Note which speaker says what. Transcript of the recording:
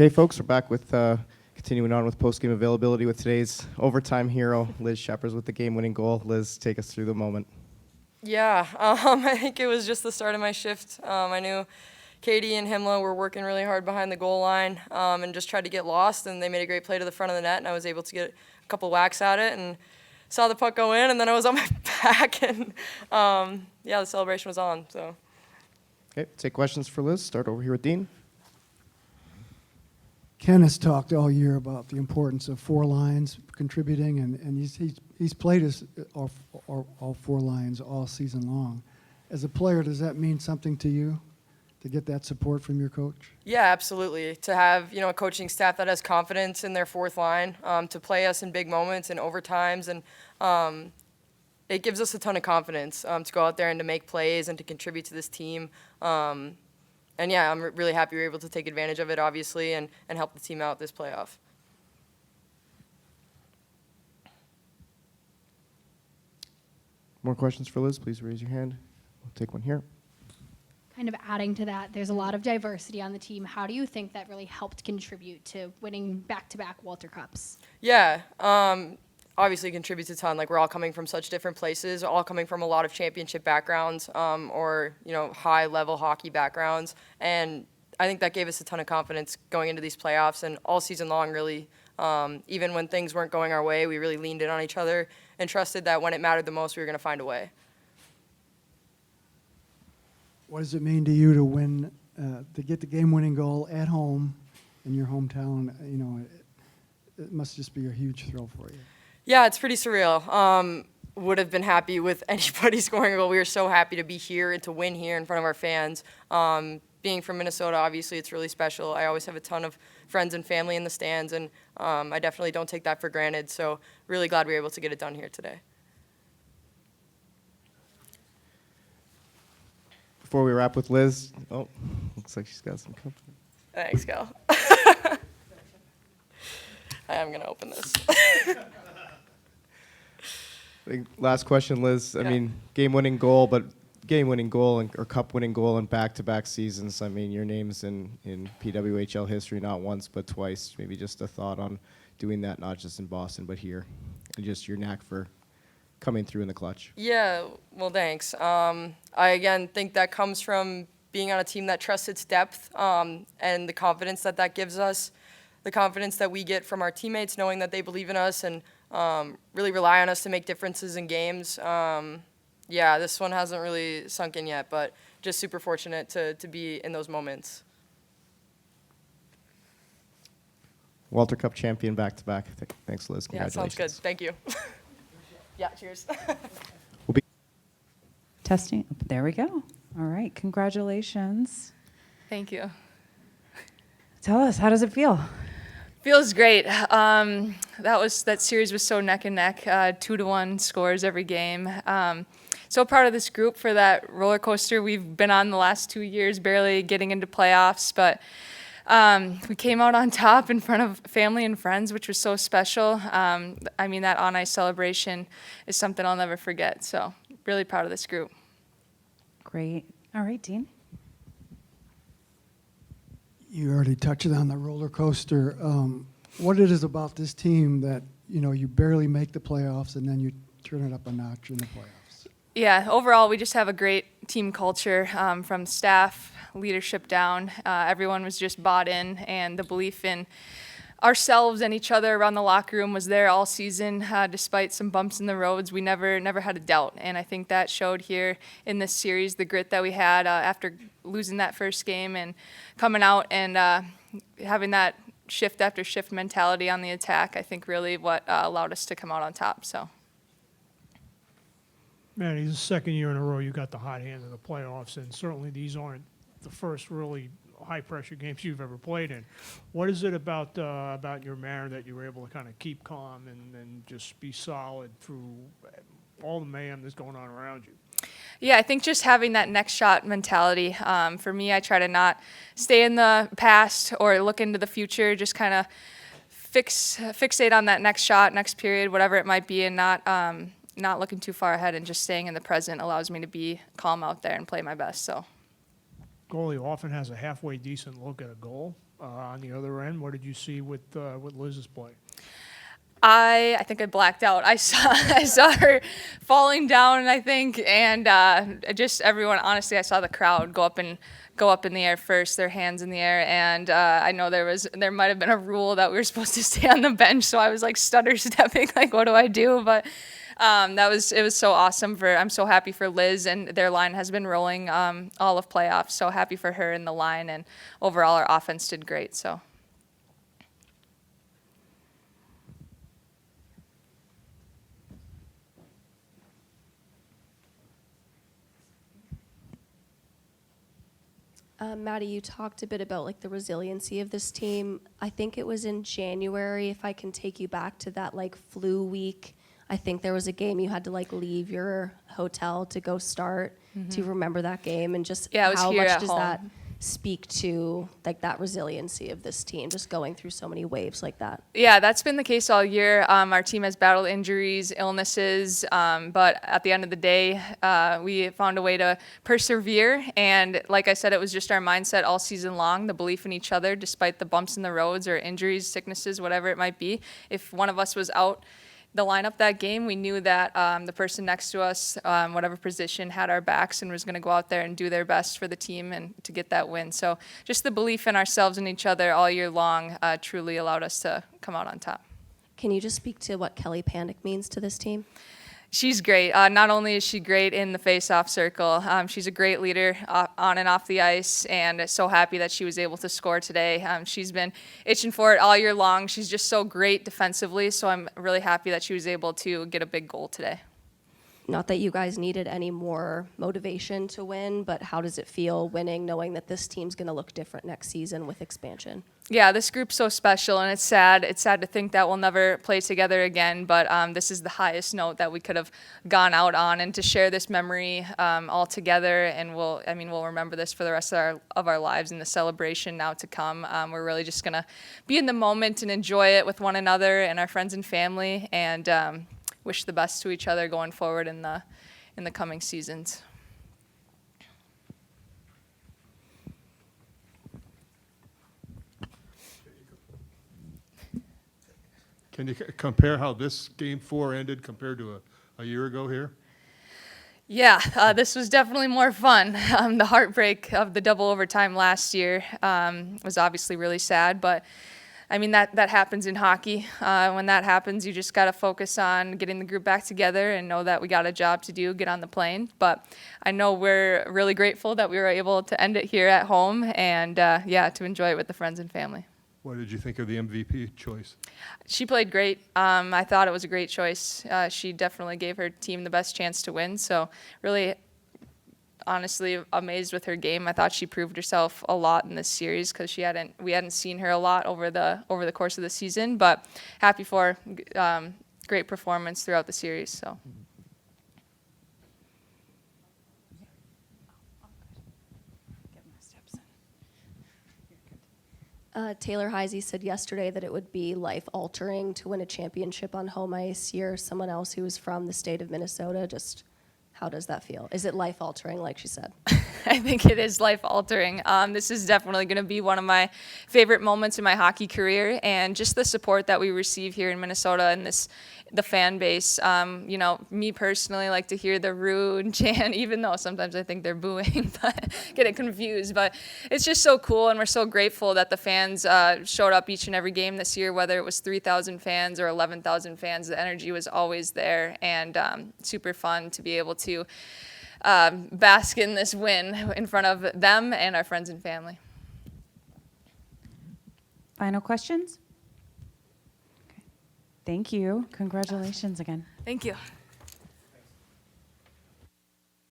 Speaker 1: Okay, folks, we're back with continuing on with post-game availability with today's overtime hero, Liz Schepers, with the game-winning goal. Liz, take us through the moment.
Speaker 2: Yeah, I think it was just the start of my shift. I knew Katie and Himla were working really hard behind the goal line and just tried to get lost, and they made a great play to the front of the net, and I was able to get a couple whacks at it and saw the puck go in, and then I was on my back, and yeah, the celebration was on. So.
Speaker 3: Okay, take questions for Liz. Start over here with Dean.
Speaker 4: Ken has talked all year about the importance of four lines contributing, and he's played all four lines all season long. As a player, does that mean something to you to get that support from your coach?
Speaker 2: Yeah, absolutely. To have a coaching staff that has confidence in their fourth line, to play us in big moments and overtimes, and it gives us a ton of confidence to go out there and to make plays and to contribute to this team. And yeah, I'm really happy we were able to take advantage of it, obviously, and help the team out this playoff.
Speaker 3: More questions for Liz? Please raise your hand. We'll take one here.
Speaker 5: Kind of adding to that, there's a lot of diversity on the team. How do you think that really helped contribute to winning back-to-back Walter Cups?
Speaker 2: Yeah, obviously contributes a ton. Like, we're all coming from such different places, all coming from a lot of championship backgrounds or high-level hockey backgrounds, and I think that gave us a ton of confidence going into these playoffs and all season long, really. Even when things weren't going our way, we really leaned in on each other and trusted that when it mattered the most, we were going to find a way.
Speaker 4: What does it mean to you to win, to get the game-winning goal at home in your hometown? It must just be a huge thrill for you.
Speaker 2: Yeah, it's pretty surreal. Would have been happy with anybody scoring a goal. We were so happy to be here and to win here in front of our fans. Being from Minnesota, obviously, it's really special. I always have a ton of friends and family in the stands, and I definitely don't take that for granted. So really glad we were able to get it done here today.
Speaker 3: Before we wrap with Liz, looks like she's got some company.
Speaker 2: Thanks, Cal. I am going to open this.
Speaker 3: I think last question, Liz. I mean, game-winning goal, but game-winning goal or cup-winning goal in back-to-back seasons. I mean, your name's in PWHL history not once but twice. Maybe just a thought on doing that, not just in Boston but here, and just your knack for coming through in the clutch.
Speaker 2: Yeah, well, thanks. I, again, think that comes from being on a team that trusts its depth and the confidence that gives us, the confidence that we get from our teammates, knowing that they believe in us and really rely on us to make differences in games. Yeah, this one hasn't really sunk in yet, but just super fortunate to be in those moments.
Speaker 3: Walter Cup champion back-to-back. Thanks, Liz.
Speaker 2: Yeah,
Speaker 3: Congratulations.
Speaker 2: sounds good. Thank you. Yeah, cheers.
Speaker 6: Testing. There we go. All right. Congratulations.
Speaker 7: Thank you.
Speaker 6: Tell us, how does it feel?
Speaker 7: Feels great. That series was so neck and neck, 2-1 scores every game. So proud of this group for that roller coaster we've been on the last 2 years, barely getting into playoffs, but we came out on top in front of family and friends, which was so special. I mean, that on-ice celebration is something I'll never forget. So really proud of this group.
Speaker 6: Great. All right, Dean.
Speaker 4: You already touched on the roller coaster. What it is about this team that, you barely make the playoffs and then you turn it up a notch in the playoffs?
Speaker 7: Yeah, overall, we just have a great team culture from staff, leadership down. Everyone was just bought in, and the belief in ourselves and each other around the locker room was there all season. Despite some bumps in the roads, we never had a doubt, and I think that showed here in this series, the grit that we had after losing that first game and coming out and having that shift after shift mentality on the attack, I think really what allowed us to come out on top. So.
Speaker 8: Maddie, this is the second year in a row you got the hot hand in the playoffs, and certainly these aren't the first really high-pressure games you've ever played in. What is it about your manner that you were able to kind of keep calm and just be solid through all the mayhem that's going on around you?
Speaker 7: Yeah, I think just having that next shot mentality. For me, I try to not stay in the past or look into the future, just kind of fixate on that next shot, next period, whatever it might be, and not looking too far ahead and just staying in the present allows me to be calm out there and play my best. So.
Speaker 8: goalie often has a halfway decent look at a goal. On the other end, what did you see with Liz's play?
Speaker 7: I think I blacked out. I saw her falling down, I think, and just everyone. Honestly, I saw the crowd go up in the air first, their hands in the air, and I know there might have been a rule that we were supposed to stay on the bench, so I was like stutter stepping, like what do I do? But it was so awesome. I'm so happy for Liz, and their line has been rolling all of playoffs. So happy for her and the line, and overall our offense did great. So.
Speaker 9: Maddie, you talked a bit about like the resiliency of this team. I think it was in January, if I can take you back to that like flu week. I think there was a game you had to like leave your hotel to go start. Do you remember that game? And just
Speaker 7: Yeah, it was
Speaker 9: how
Speaker 7: here
Speaker 9: much
Speaker 7: at
Speaker 9: does
Speaker 7: home.
Speaker 9: that speak to like that resiliency of this team, just going through so many waves like that?
Speaker 7: Yeah, that's been the case all year. Our team has battled injuries, illnesses, but at the end of the day, we found a way to persevere. And like I said, it was just our mindset all season long, the belief in each other, despite the bumps in the roads or injuries, sicknesses, whatever it might be. If one of us was out the lineup that game, we knew that the person next to us, whatever position, had our backs and was going to go out there and do their best for the team and to get that win. So just the belief in ourselves and each other all year long truly allowed us to come out on top.
Speaker 9: Can you just speak to what Kelly Panic means to this team?
Speaker 7: She's great. Not only is she great in the face-off circle, she's a great leader on and off the ice, and so happy that she was able to score today. She's been itching for it all year long. She's just so great defensively, so I'm really happy that she was able to get a big goal today.
Speaker 9: Not that you guys needed any more motivation to win, but how does it feel winning, knowing that this team's going to look different next season with expansion?
Speaker 7: Yeah, this group's so special, and it's sad. It's sad to think that we'll never play together again, but this is the highest note that we could have gone out on, and to share this memory all together, and we'll remember this for the rest of our lives in the celebration now to come. We're really just going to be in the moment and enjoy it with one another and our friends and family, and wish the best to each other going forward in the coming seasons.
Speaker 10: Can you compare how this Game 4 ended compared to a year ago here?
Speaker 7: Yeah, this was definitely more fun. The heartbreak of the double overtime last year was obviously really sad, but I mean, that happens in hockey. When that happens, you just got to focus on getting the group back together and know that we got a job to do, get on the plane. But I know we're really grateful that we were able to end it here at home and, to enjoy it with the friends and family.
Speaker 10: What did you think of the MVP choice?
Speaker 7: She played great. I thought it was a great choice. She definitely gave her team the best chance to win. So really, honestly, amazed with her game. I thought she proved herself a lot in this series because we hadn't seen her a lot over the course of the season. But happy for great performance throughout the series. So.
Speaker 9: Taylor Heisey said yesterday that it would be life-altering to win a championship on home ice. You're someone else who is from the state of Minnesota. Just how does that feel? Is it life-altering, like she said?
Speaker 7: I think it is life-altering. This is definitely going to be one of my favorite moments in my hockey career, and just the support that we receive here in Minnesota and the fan base. Me personally like to hear the rude chant, even though sometimes I think they're booing, but getting confused. But it's just so cool, and we're so grateful that the fans showed up each and every game this year, whether it was 3,000 fans or 11,000 fans. The energy was always there, and super fun to be able to bask in this win in front of them and our friends and family.
Speaker 6: Final questions? Okay. Thank you. Congratulations again.
Speaker 7: Thank you.